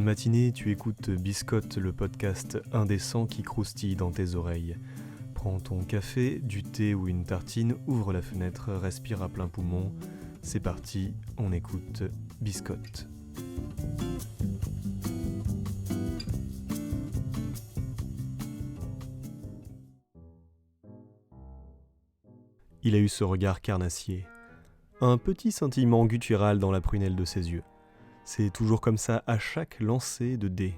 Bonne matinée, tu écoutes Biscotte, le podcast indécent qui croustille dans tes oreilles. Prends ton café, du thé ou une tartine, ouvre la fenêtre, respire à plein poumon. C'est parti, on écoute Biscotte. Il a eu ce regard carnassier, un petit scintillement guttural dans la prunelle de ses yeux. C'est toujours comme ça à chaque lancer de dés.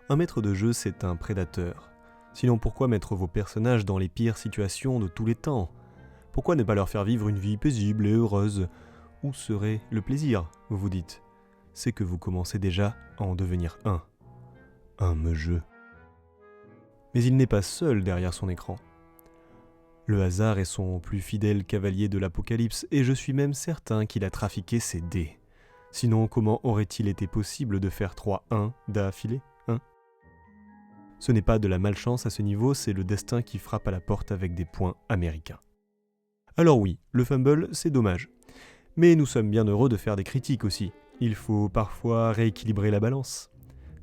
Un maître de jeu, c'est un prédateur. Sinon pourquoi mettre vos personnages dans les pires situations de tous les temps ? Pourquoi ne pas leur faire vivre une vie paisible et heureuse ? Où serait le plaisir, vous vous dites ? C'est que vous commencez déjà à en devenir un jeu. Mais il n'est pas seul derrière son écran. Le hasard est son plus fidèle cavalier de l'apocalypse et je suis même certain qu'il a trafiqué ses dés. Sinon, comment aurait-il été possible de faire 3 1 d'affilée, Ce n'est pas de la malchance à ce niveau, c'est le destin qui frappe à la porte avec des points américains. Alors oui, le fumble, c'est dommage. Mais nous sommes bien heureux de faire des critiques aussi. Il faut parfois rééquilibrer la balance.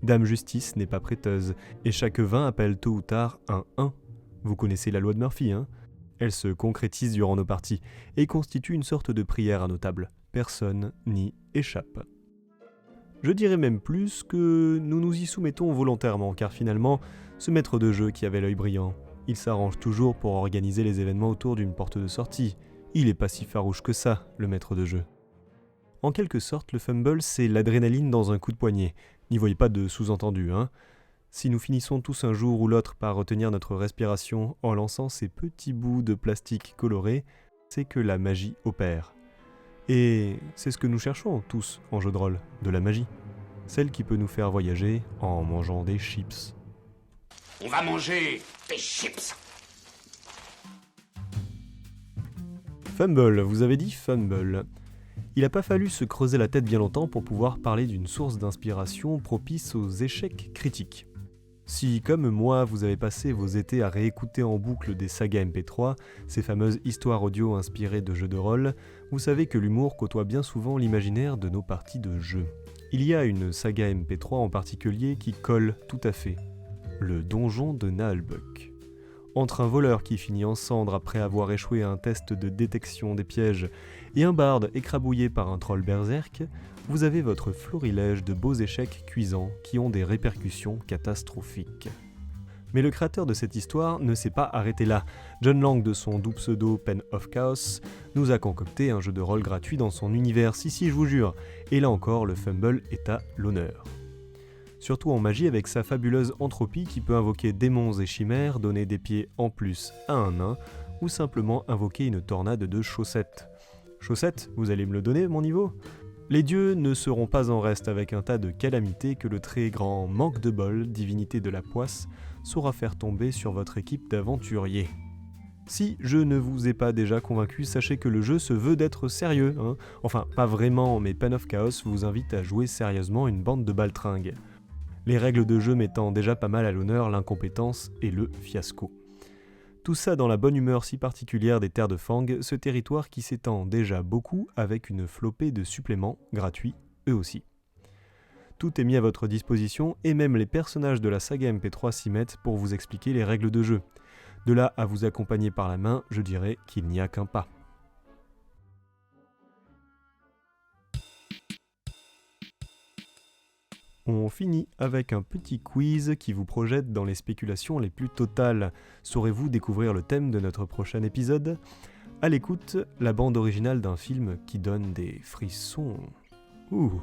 Dame Justice n'est pas prêteuse, et chaque 20 appelle tôt ou tard un 1. Vous connaissez la loi de Murphy, Elle se concrétise durant nos parties, et constitue une sorte de prière à nos tables. Personne n'y échappe. Je dirais même plus que nous nous y soumettons volontairement, car finalement, ce maître de jeu qui avait l'œil brillant, il s'arrange toujours pour organiser les événements autour d'une porte de sortie. Il n'est pas si farouche que ça, le maître de jeu. En quelque sorte, le fumble, c'est l'adrénaline dans un coup de poignet. N'y voyez pas de sous-entendu, Si nous finissons tous un jour ou l'autre par retenir notre respiration en lançant ces petits bouts de plastique colorés, c'est que la magie opère. Et c'est ce que nous cherchons tous en jeu de rôle, de la magie. Celle qui peut nous faire voyager en mangeant des chips. On va manger des chips. Fumble, vous avez dit fumble. Il n'a pas fallu se creuser la tête bien longtemps pour pouvoir parler d'une source d'inspiration propice aux échecs critiques. Si, comme moi, vous avez passé vos étés à réécouter en boucle des sagas MP3, ces fameuses histoires audio inspirées de jeux de rôle, vous savez que l'humour côtoie bien souvent l'imaginaire de nos parties de jeu. Il y a une saga MP3 en particulier qui colle tout à fait. Le donjon de Naalbuck. Entre un voleur qui finit en cendres après avoir échoué à un test de détection des pièges et un barde écrabouillé par un troll berserk, vous avez votre florilège de beaux échecs cuisants qui ont des répercussions catastrophiques. Mais le créateur de cette histoire ne s'est pas arrêté là. John Lang, de son doux pseudo Pen of Chaos, nous a concocté un jeu de rôle gratuit dans son univers, si je vous jure, et là encore le fumble est à l'honneur. Surtout en magie avec sa fabuleuse entropie qui peut invoquer démons et chimères, donner des pieds en plus à un nain, ou simplement invoquer une tornade de chaussettes. Chaussettes, vous allez me le donner, mon niveau ? Les dieux ne seront pas en reste avec un tas de calamités que le très grand manque de bol, divinité de la poisse, saura faire tomber sur votre équipe d'aventuriers. Si je ne vous ai pas déjà convaincu, sachez que le jeu se veut d'être sérieux, Enfin, pas vraiment, mais Pen of Chaos vous invite à jouer sérieusement une bande de baltringues. Les règles de jeu mettant déjà pas mal à l'honneur l'incompétence et le fiasco. Tout ça dans la bonne humeur si particulière des terres de Fang, ce territoire qui s'étend déjà beaucoup avec une flopée de suppléments gratuits eux aussi. Tout est mis à votre disposition et même les personnages de la saga MP3 s'y mettent pour vous expliquer les règles de jeu. De là à vous accompagner par la main, je dirais qu'il n'y a qu'un pas. On finit avec un petit quiz qui vous projette dans les spéculations les plus totales. Saurez-vous découvrir le thème de notre prochain épisode ? À l'écoute, la bande originale d'un film qui donne des frissons. Ouh.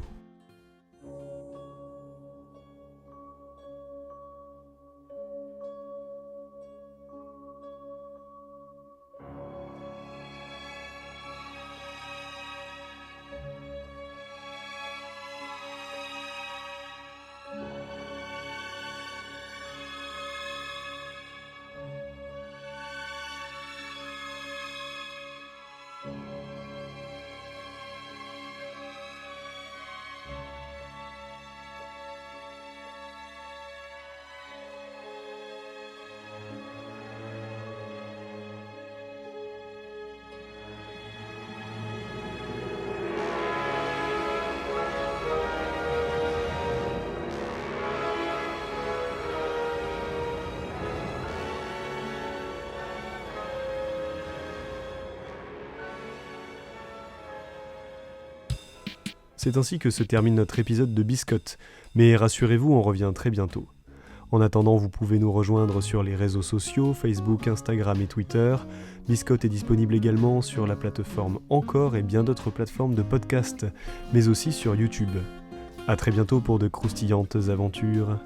C'est ainsi que se termine notre épisode de Biscotte, mais rassurez-vous, on revient très bientôt. En attendant, vous pouvez nous rejoindre sur les réseaux sociaux, Facebook, Instagram et Twitter. Biscotte est disponible également sur la plateforme Encore et bien d'autres plateformes de podcast, mais aussi sur YouTube. À très bientôt pour de croustillantes aventures.